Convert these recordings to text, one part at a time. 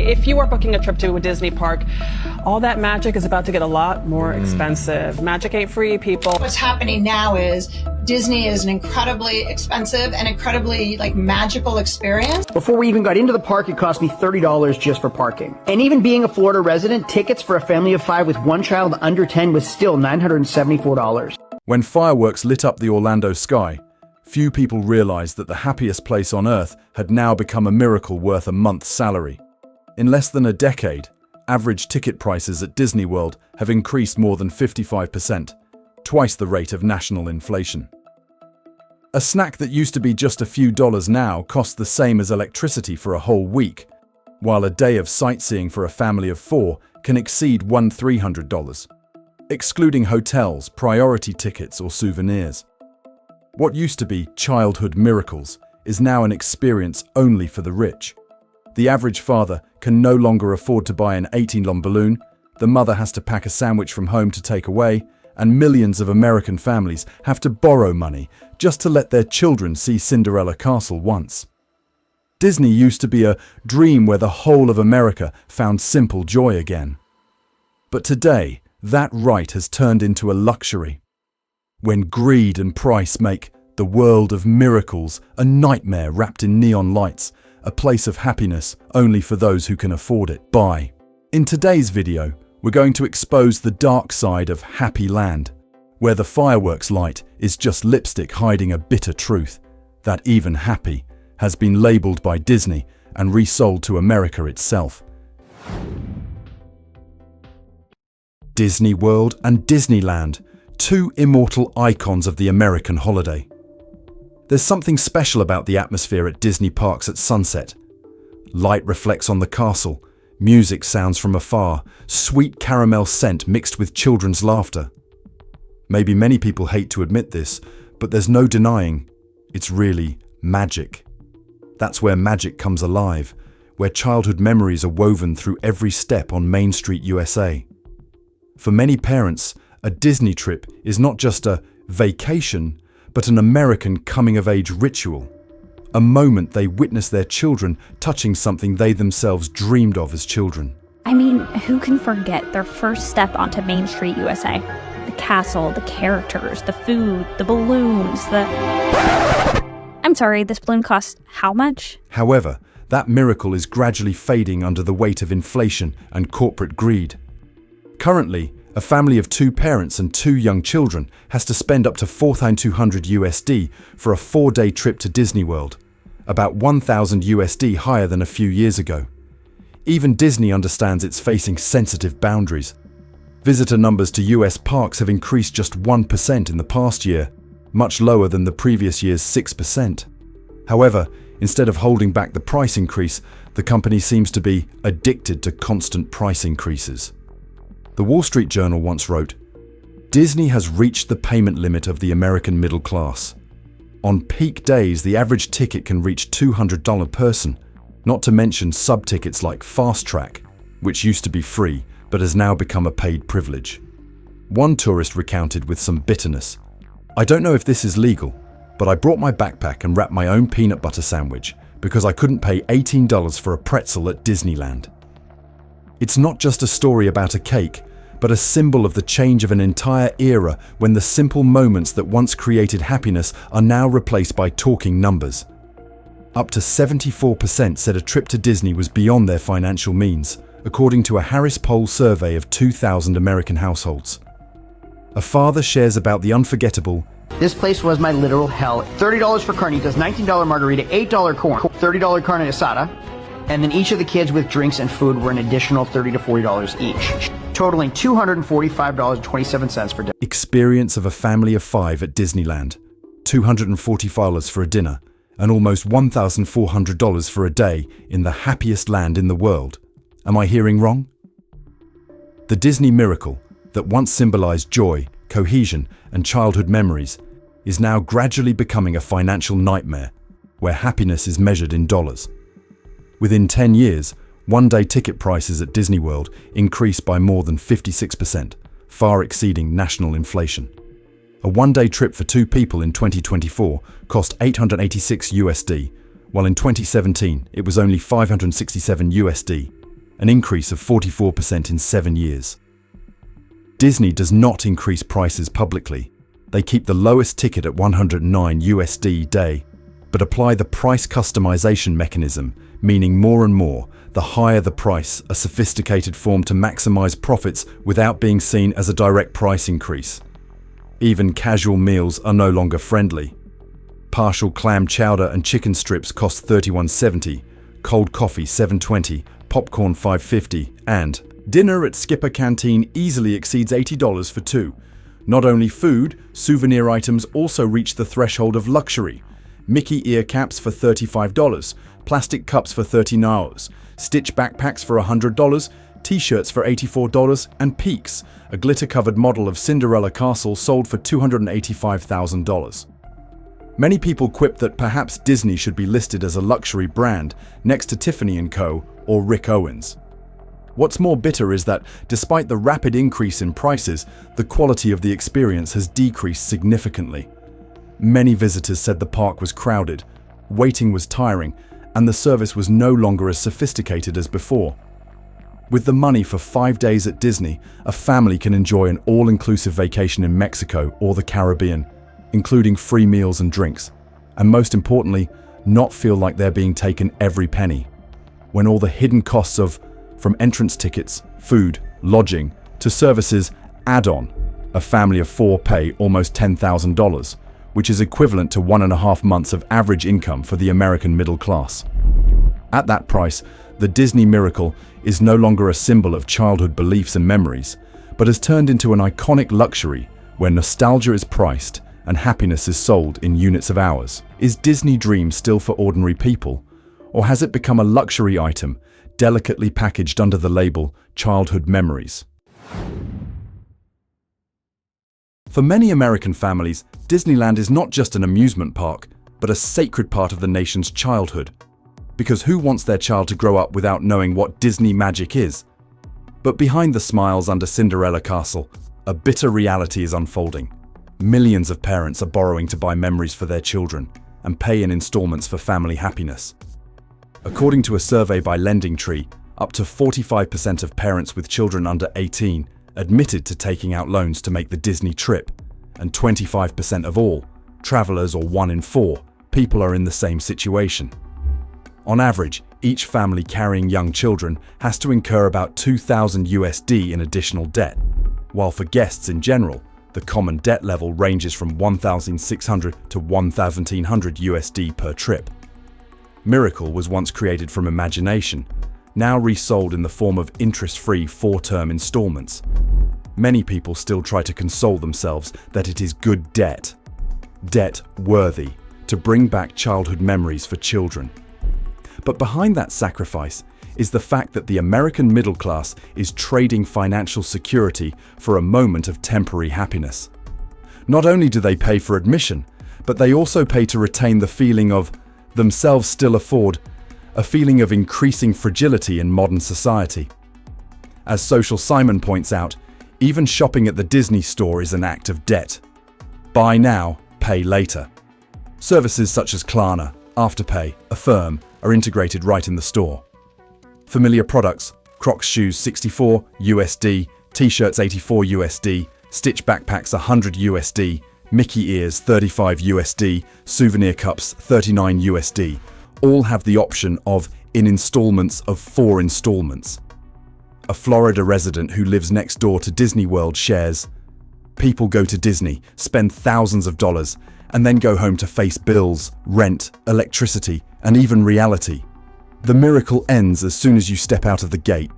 if you are booking a trip to a Disney park, all that magic is about to get a lot more expensive. Magic ain't free, people. What's happening now is Disney is an incredibly expensive and incredibly magical experience. Before we even got into the park, it cost me $30 just for parking. And even being a Florida resident, tickets for a family of 5 with one child under 10 was still $974. When fireworks lit up the Orlando sky, few people realized that the happiest place on Earth had now become a miracle worth a month's salary. In less than a decade, average ticket prices at Disney World have increased more than 55%, twice the rate of national inflation. A snack that used to be just a few dollars now costs the same as electricity for a whole week, while a day of sightseeing for a family of 4 can exceed $300, excluding hotels, priority tickets, or souvenirs. What used to be childhood miracles is now an experience only for the rich. The average father can no longer afford to buy an 18-lon balloon, the mother has to pack a sandwich from home to take away, and millions of American families have to borrow money just to let their children see Cinderella Castle once. Disney used to be a dream where the whole of America found simple joy again. But today, that right has turned into a luxury. When greed and price make the world of miracles a nightmare wrapped in neon lights, a place of happiness only for those who can afford it. Bye. In today's video, we're going to expose the dark side of Happy Land, where the fireworks light is just lipstick hiding a bitter truth, that even happy has been labeled by Disney and resold to America itself. Disney World and Disneyland, two immortal icons of the American holiday. There's something special about the atmosphere at Disney parks at sunset. Light reflects on the castle, music sounds from afar, sweet caramel scent mixed with children's laughter. Maybe many people hate to admit this, but there's no denying it's really magic. That's where magic comes alive, where childhood memories are woven through every step on Main Street, USA. For many parents, a Disney trip is not just a vacation, but an American coming-of-age ritual. A moment they witness their children touching something they themselves dreamed of as children. I mean, who can forget their first step onto Main Street, USA? The castle, the characters, the food, the balloons, I'm sorry, this balloon costs how much? However, that miracle is gradually fading under the weight of inflation and corporate greed. Currently, a family of 2 parents and 2 young children has to spend up to $4,200 USD for a 4-day trip to Disney World, about $1,000 USD higher than a few years ago. Even Disney understands it's facing sensitive boundaries. Visitor numbers to US parks have increased just 1% in the past year, much lower than the previous year's 6%. However, instead of holding back the price increase, the company seems to be addicted to constant price increases. The Wall Street Journal once wrote, "Disney has reached the payment limit of the American middle class. On peak days, the average ticket can reach $200 per person, not to mention sub-tickets like Fast Track, which used to be free but has now become a paid privilege." One tourist recounted with some bitterness, "I don't know if this is legal, but I brought my backpack and wrapped my own peanut butter sandwich because I couldn't pay $18 for a pretzel at Disneyland." It's not just a story about a cake, but a symbol of the change of an entire era when the simple moments that once created happiness are now replaced by talking numbers. Up to 74% said a trip to Disney was beyond their financial means, according to a Harris Poll survey of 2,000 American households. A father shares about the unforgettable, This place was my literal hell. $30 for carnitas, $19 margarita, $8 corn, $30 carne asada, and then each of the kids with drinks and food were an additional $30 to $40 each, totaling $245.27 for dinner. experience of a family of 5 at Disneyland, $245 for a dinner, and almost $1,400 for a day in the happiest land in the world. Am I hearing wrong? The Disney miracle that once symbolized joy, cohesion, and childhood memories is now gradually becoming a financial nightmare where happiness is measured in dollars. Within 10 years, one-day ticket prices at Disney World increased by more than 56%, far exceeding national inflation. A one-day trip for 2 people in 2024 cost $886 USD, while in 2017 it was only $567 USD. an increase of 44% in 7 years. Disney does not increase prices publicly. They keep the lowest ticket at $109 USD day, but apply the price customization mechanism, meaning more and more, the higher the price, a sophisticated form to maximize profits without being seen as a direct price increase. Even casual meals are no longer friendly. Partial clam chowder and chicken strips cost $31.70, cold coffee $7.20, popcorn $5.50, and dinner at Skipper Canteen easily exceeds $80 for two. Not only food, souvenir items also reach the threshold of luxury. Mickey ear caps for $35, plastic cups for $39, Stitch backpacks for $100, t-shirts for $84, and Peaks, a glitter-covered model of Cinderella Castle, sold for $285,000. Many people quip that perhaps Disney should be listed as a luxury brand next to Tiffany & Co. or Rick Owens. What's more bitter is that, despite the rapid increase in prices, the quality of the experience has decreased significantly. Many visitors said the park was crowded, waiting was tiring, and the service was no longer as sophisticated as before. With the money for 5 days at Disney, a family can enjoy an all-inclusive vacation in Mexico or the Caribbean, including free meals and drinks, and most importantly, not feel like they're being taken every penny. When all the hidden costs of, from entrance tickets, food, lodging, to services add-on, a family of 4 pay almost $10,000, which is equivalent to 1.5 months of average income for the American middle class. At that price, the Disney miracle is no longer a symbol of childhood beliefs and memories, but has turned into an iconic luxury where nostalgia is priced and happiness is sold in units of hours. Is Disney Dream still for ordinary people? Or has it become a luxury item, delicately packaged under the label childhood memories? For many American families, Disneyland is not just an amusement park, but a sacred part of the nation's childhood. Because who wants their child to grow up without knowing what Disney magic is? But behind the smiles under Cinderella Castle, a bitter reality is unfolding. Millions of parents are borrowing to buy memories for their children and pay in installments for family happiness. According to a survey by LendingTree, up to 45% of parents with children under 18 admitted to taking out loans to make the Disney trip, and 25% of all, travelers or 1 in 4, people are in the same situation. On average, each family carrying young children has to incur about $2,000 USD in additional debt, while for guests in general, the common debt level ranges from $1,600 to $1,100 USD per trip. Miracle was once created from imagination, now resold in the form of interest-free 4-term installments. Many people still try to console themselves that it is good debt worthy, to bring back childhood memories for children. But behind that sacrifice is the fact that the American middle class is trading financial security for a moment of temporary happiness. Not only do they pay for admission, but they also pay to retain the feeling of themselves still afford, a feeling of increasing fragility in modern society. As Social Simon points out, even shopping at the Disney store is an act of debt. Buy now, pay later. Services such as Klarna, Afterpay, Affirm are integrated right in the store. Familiar products, Crocs shoes $64 USD, t-shirts $84 USD, Stitch backpacks $100 USD, Mickey ears $35 USD, souvenir cups $39 USD, all have the option of in installments of 4 installments. A Florida resident who lives next door to Disney World shares, "People go to Disney, spend thousands of dollars, and then go home to face bills, rent, electricity, and even reality. The miracle ends as soon as you step out of the gate."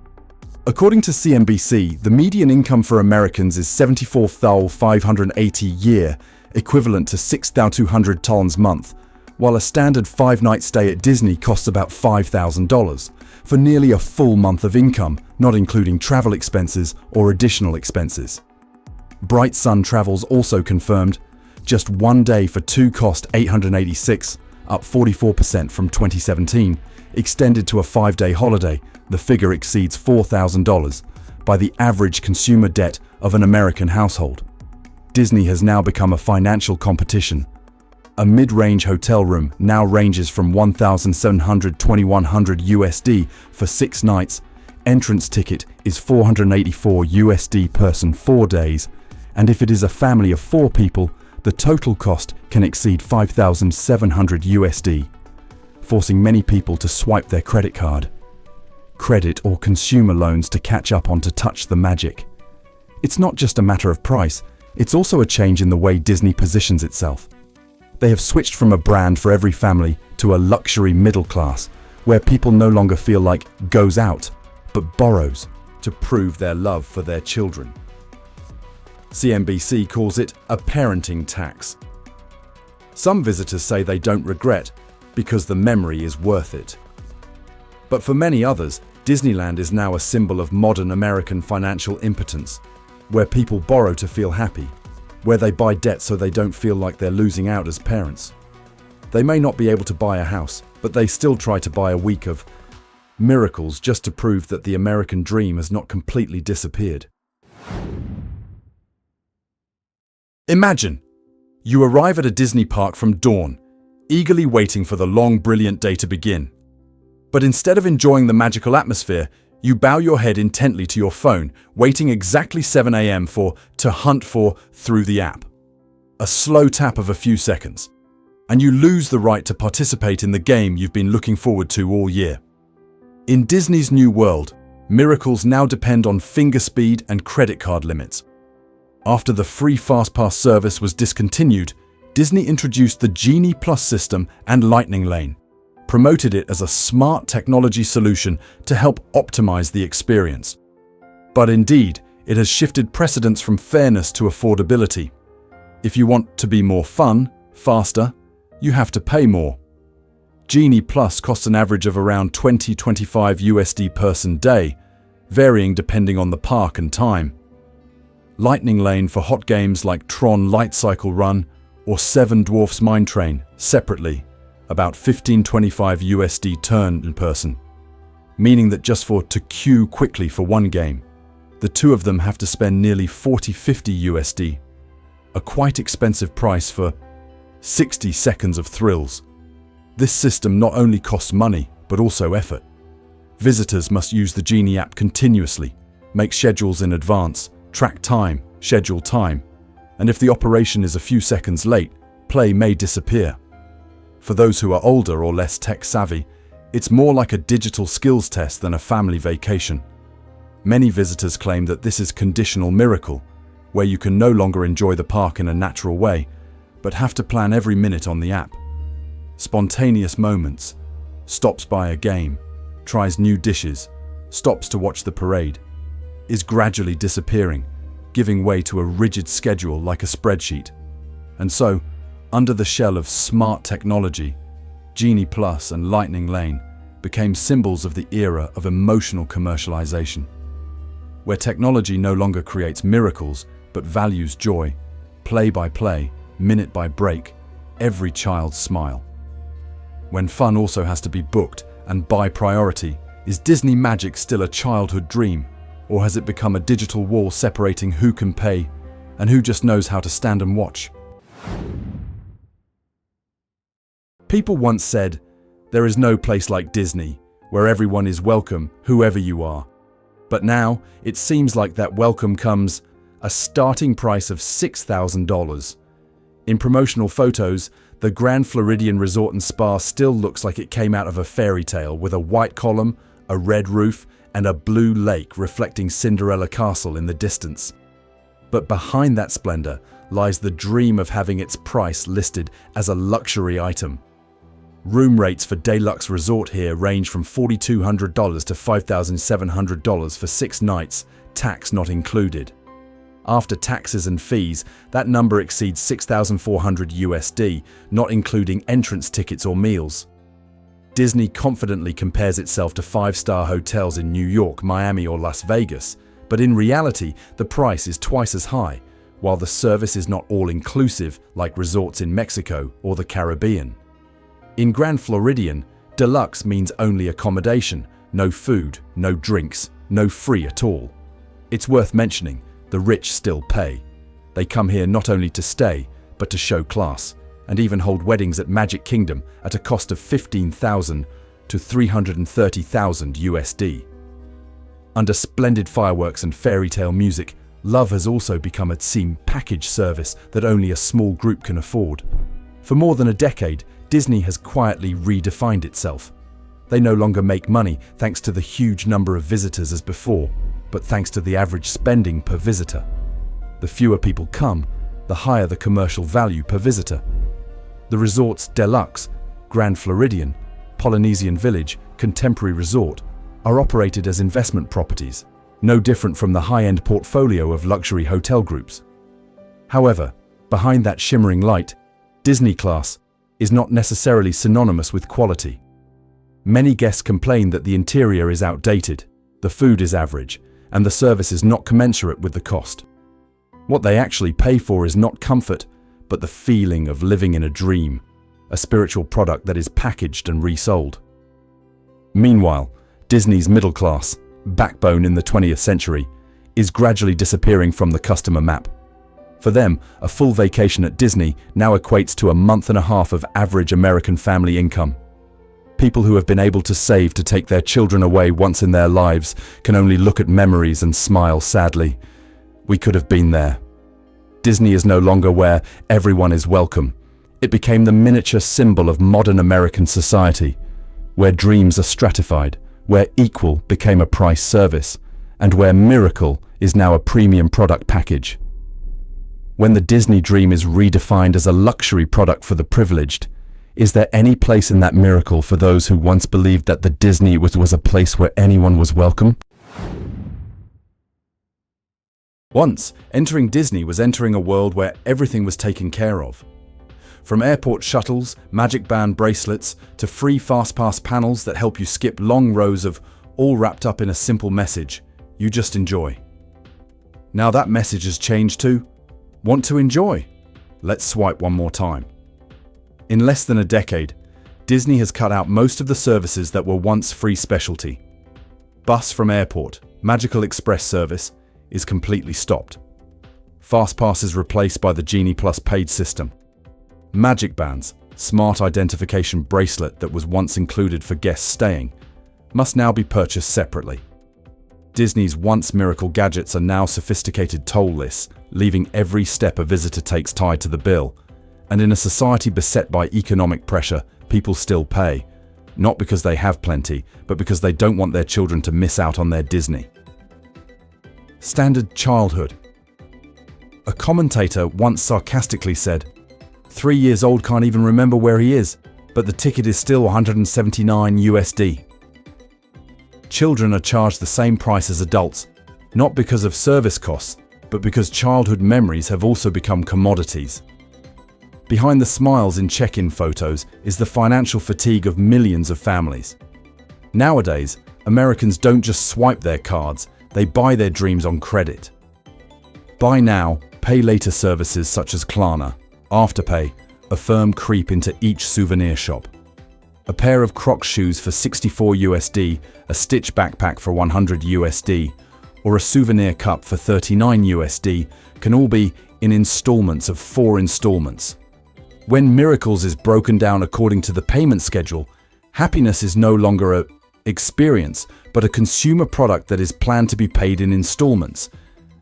According to CNBC, the median income for Americans is $74,580 a year, equivalent to $6,200 a month, while a standard 5-night stay at Disney costs about $5,000, for nearly a full month of income, not including travel expenses or additional expenses. Bright Sun Travels also confirmed, just 1 day for 2 cost $886, up 44% from 2017, extended to a 5-day holiday, the figure exceeds $4,000 by the average consumer debt of an American household. Disney has now become a financial competition. A mid-range hotel room now ranges from $1,700 to $2,100 USD for 6 nights, entrance ticket is $484 USD person 4 days, and if it is a family of 4 people, the total cost can exceed $5,700 USD, forcing many people to swipe their credit card, credit or consumer loans to catch up on to touch the magic. It's not just a matter of price, it's also a change in the way Disney positions itself. They have switched from a brand for every family to a luxury middle class, where people no longer feel like goes out, but borrows to prove their love for their children. CNBC calls it a parenting tax. Some visitors say they don't regret because the memory is worth it. But for many others, Disneyland is now a symbol of modern American financial impotence, where people borrow to feel happy, where they buy debt so they don't feel like they're losing out as parents. They may not be able to buy a house, but they still try to buy a week of miracles just to prove that the American dream has not completely disappeared. Imagine you arrive at a Disney park from dawn, eagerly waiting for the long, brilliant day to begin. But instead of enjoying the magical atmosphere, you bow your head intently to your phone, waiting exactly 7 a.m. to hunt for through the app. A slow tap of a few seconds, and you lose the right to participate in the game you've been looking forward to all year. In Disney's new world, miracles now depend on finger speed and credit card limits. After the free FastPass service was discontinued, Disney introduced the Genie Plus system and Lightning Lane, promoted it as a smart technology solution to help optimize the experience. But indeed, it has shifted precedence from fairness to affordability. If you want to be more fun, faster, you have to pay more. Genie Plus costs an average of around $20-25 USD person day, varying depending on the park and time. Lightning Lane for hot games like Tron Light Cycle Run or Seven Dwarfs Mine Train, separately, about $15-25 USD turn in person, meaning that just to queue quickly for one game, the two of them have to spend nearly $40-50 USD, a quite expensive price for 60 seconds of thrills. This system not only costs money, but also effort. Visitors must use the Genie app continuously, make schedules in advance, track time, schedule time, and if the operation is a few seconds late, play may disappear. For those who are older or less tech-savvy, it's more like a digital skills test than a family vacation. Many visitors claim that this is conditional miracle, where you can no longer enjoy the park in a natural way, but have to plan every minute on the app. Spontaneous moments, stops by a game, tries new dishes, stops to watch the parade, is gradually disappearing, giving way to a rigid schedule like a spreadsheet. And so, under the shell of smart technology, Genie Plus and Lightning Lane became symbols of the era of emotional commercialization, where technology no longer creates miracles but values joy, play by play, minute by break, every child's smile. When fun also has to be booked and by priority, is Disney magic still a childhood dream, or has it become a digital wall separating who can pay and who just knows how to stand and watch? People once said, "There is no place like Disney, where everyone is welcome, whoever you are." But now, it seems like that welcome comes a starting price of $6,000. In promotional photos, the Grand Floridian Resort and Spa still looks like it came out of a fairy tale, with a white column, a red roof, and a blue lake reflecting Cinderella Castle in the distance. But behind that splendor lies the dream of having its price listed as a luxury item. Room rates for deluxe resort here range from $4,200 to $5,700 for 6 nights, tax not included. After taxes and fees, that number exceeds $6,400 USD, not including entrance tickets or meals. Disney confidently compares itself to 5-star hotels in New York, Miami, or Las Vegas, but in reality, the price is twice as high, while the service is not all-inclusive like resorts in Mexico or the Caribbean. In Grand Floridian, deluxe means only accommodation, no food, no drinks, no free at all. It's worth mentioning, the rich still pay. They come here not only to stay, but to show class, and even hold weddings at Magic Kingdom at a cost of $15,000 to $330,000 USD. Under splendid fireworks and fairy tale music, love has also become a package service that only a small group can afford. For more than a decade, Disney has quietly redefined itself. They no longer make money thanks to the huge number of visitors as before, but thanks to the average spending per visitor. The fewer people come, the higher the commercial value per visitor. The resorts Deluxe, Grand Floridian, Polynesian Village, Contemporary Resort are operated as investment properties, no different from the high-end portfolio of luxury hotel groups. However, behind that shimmering light, Disney class is not necessarily synonymous with quality. Many guests complain that the interior is outdated, the food is average, and the service is not commensurate with the cost. What they actually pay for is not comfort, but the feeling of living in a dream, a spiritual product that is packaged and resold. Meanwhile, Disney's middle class, backbone in the 20th century, is gradually disappearing from the customer map. For them, a full vacation at Disney now equates to a month and a half of average American family income. People who have been able to save to take their children away once in their lives can only look at memories and smile sadly. We could have been there. Disney is no longer where everyone is welcome. It became the miniature symbol of modern American society, where dreams are stratified, where equal became a price service, and where miracle is now a premium product package. When the Disney dream is redefined as a luxury product for the privileged, is there any place in that miracle for those who once believed that the Disney was a place where anyone was welcome? Once, entering Disney was entering a world where everything was taken care of. From airport shuttles, magic band bracelets, to free FastPass panels that help you skip long rows of all wrapped up in a simple message, you just enjoy. Now that message has changed to, want to enjoy? Let's swipe one more time. In less than a decade, Disney has cut out most of the services that were once free specialty. Bus from airport, Magical Express service, is completely stopped. FastPass is replaced by the Genie Plus paid system. Magic Bands, smart identification bracelet that was once included for guests staying, must now be purchased separately. Disney's once miracle gadgets are now sophisticated toll lists, leaving every step a visitor takes tied to the bill. And in a society beset by economic pressure, people still pay, not because they have plenty, but because they don't want their children to miss out on their Disney. Standard childhood. A commentator once sarcastically said, 3 years old can't even remember where he is, but the ticket is still $179 USD. Children are charged the same price as adults, not because of service costs, but because childhood memories have also become commodities. Behind the smiles in check-in photos is the financial fatigue of millions of families. Nowadays, Americans don't just swipe their cards, they buy their dreams on credit. Buy now, pay later services such as Klarna, Afterpay, Affirm creep into each souvenir shop. A pair of Crocs shoes for 64 USD, a Stitch backpack for 100 USD, or a souvenir cup for 39 USD can all be in installments of 4 installments. When Miracles is broken down according to the payment schedule, happiness is no longer an experience, but a consumer product that is planned to be paid in installments.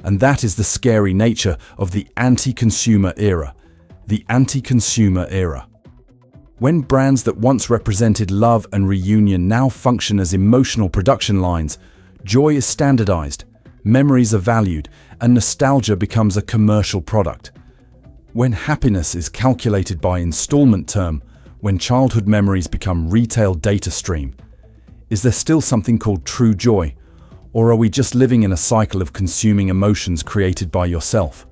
And that is the scary nature of the anti-consumer era. The anti-consumer era. When brands that once represented love and reunion now function as emotional production lines, joy is standardized, memories are valued, and nostalgia becomes a commercial product. When happiness is calculated by installment term, when childhood memories become retail data stream, is there still something called true joy? Or are we just living in a cycle of consuming emotions created by yourself?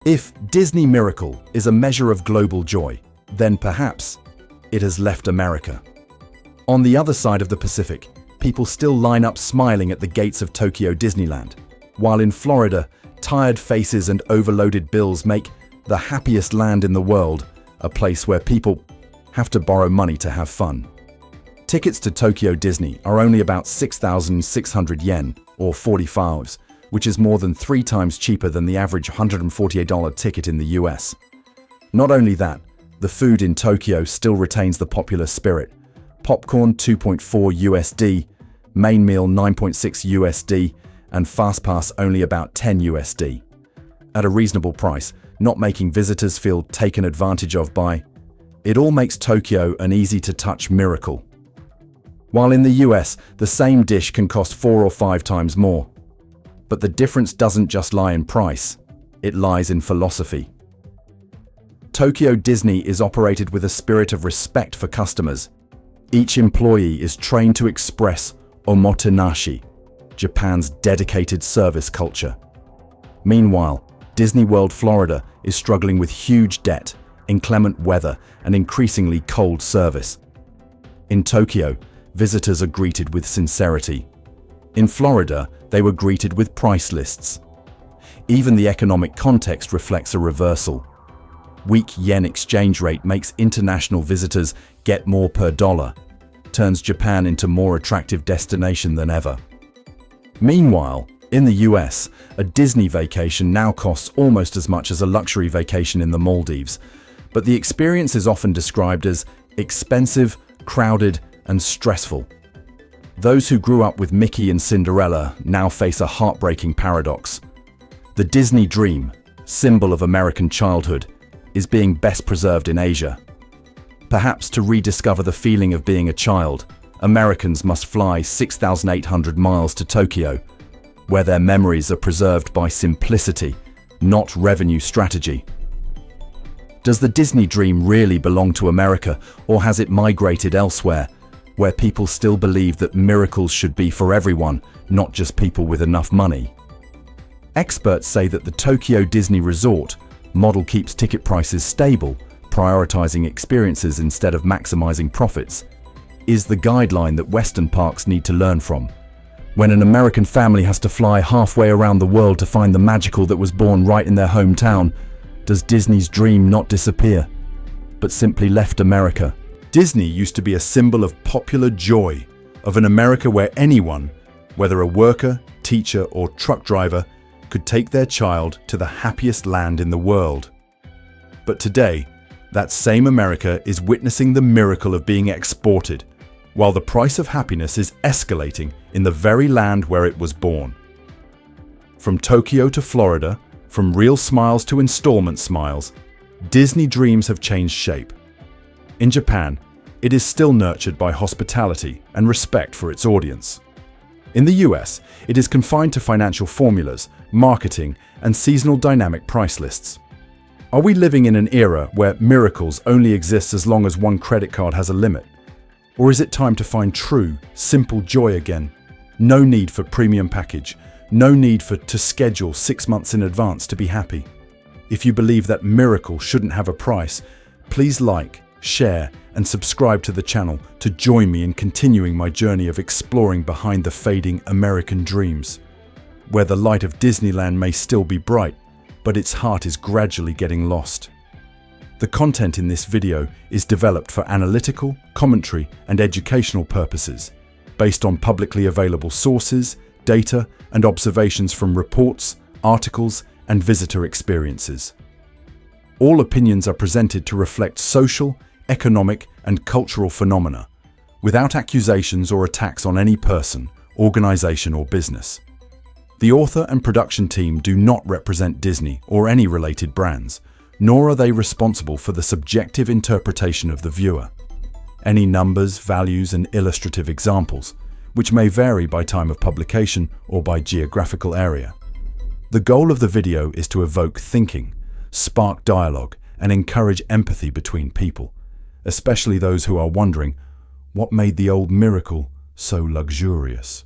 If Disney Miracle is a measure of global joy, then perhaps it has left America. On the other side of the Pacific, people still line up smiling at the gates of Tokyo Disneyland, while in Florida, tired faces and overloaded bills make the happiest land in the world a place where people have to borrow money to have fun. Tickets to Tokyo Disney are only about 6,600 yen, or 45s, which is more than 3 times cheaper than the average $148 ticket in the US. Not only that, the food in Tokyo still retains the popular spirit, popcorn 2.4 USD, main meal 9.6 USD, and FastPass only about 10 USD. At a reasonable price, not making visitors feel taken advantage of by. It all makes Tokyo an easy-to-touch miracle. While in the US, the same dish can cost 4 or 5 times more. But the difference doesn't just lie in price, it lies in philosophy. Tokyo Disney is operated with a spirit of respect for customers. Each employee is trained to express omotenashi, Japan's dedicated service culture. Meanwhile, Disney World Florida is struggling with huge debt, inclement weather, and increasingly cold service. In Tokyo, visitors are greeted with sincerity. In Florida, they were greeted with price lists. Even the economic context reflects a reversal. Weak yen exchange rate makes international visitors get more per dollar, turns Japan into a more attractive destination than ever. Meanwhile, in the US, a Disney vacation now costs almost as much as a luxury vacation in the Maldives, but the experience is often described as expensive, crowded, and stressful. Those who grew up with Mickey and Cinderella now face a heartbreaking paradox. The Disney dream, symbol of American childhood, is being best preserved in Asia. Perhaps to rediscover the feeling of being a child, Americans must fly 6,800 miles to Tokyo, where their memories are preserved by simplicity, not revenue strategy. Does the Disney dream really belong to America, or has it migrated elsewhere, where people still believe that miracles should be for everyone, not just people with enough money? Experts say that the Tokyo Disney Resort model keeps ticket prices stable, prioritizing experiences instead of maximizing profits, is the guideline that Western parks need to learn from. When an American family has to fly halfway around the world to find the magical that was born right in their hometown, does Disney's dream not disappear, but simply left America? Disney used to be a symbol of popular joy, of an America where anyone, whether a worker, teacher, or truck driver, could take their child to the happiest land in the world. But today, that same America is witnessing the miracle of being exported, while the price of happiness is escalating in the very land where it was born. From Tokyo to Florida, from real smiles to installment smiles, Disney dreams have changed shape. In Japan, it is still nurtured by hospitality and respect for its audience. In the US, it is confined to financial formulas, marketing, and seasonal dynamic price lists. Are we living in an era where miracles only exist as long as one credit card has a limit? Or is it time to find true, simple joy again? No need for premium package, no need to schedule 6 months in advance to be happy. If you believe that miracle shouldn't have a price, please like, share, and subscribe to the channel to join me in continuing my journey of exploring behind the fading American dreams, where the light of Disneyland may still be bright, but its heart is gradually getting lost. The content in this video is developed for analytical, commentary, and educational purposes, based on publicly available sources, data, and observations from reports, articles, and visitor experiences. All opinions are presented to reflect social, economic, and cultural phenomena, without accusations or attacks on any person, organization, or business. The author and production team do not represent Disney or any related brands, nor are they responsible for the subjective interpretation of the viewer. Any numbers, values, and illustrative examples, which may vary by time of publication or by geographical area. The goal of the video is to evoke thinking, spark dialogue, and encourage empathy between people, especially those who are wondering what made the old miracle so luxurious.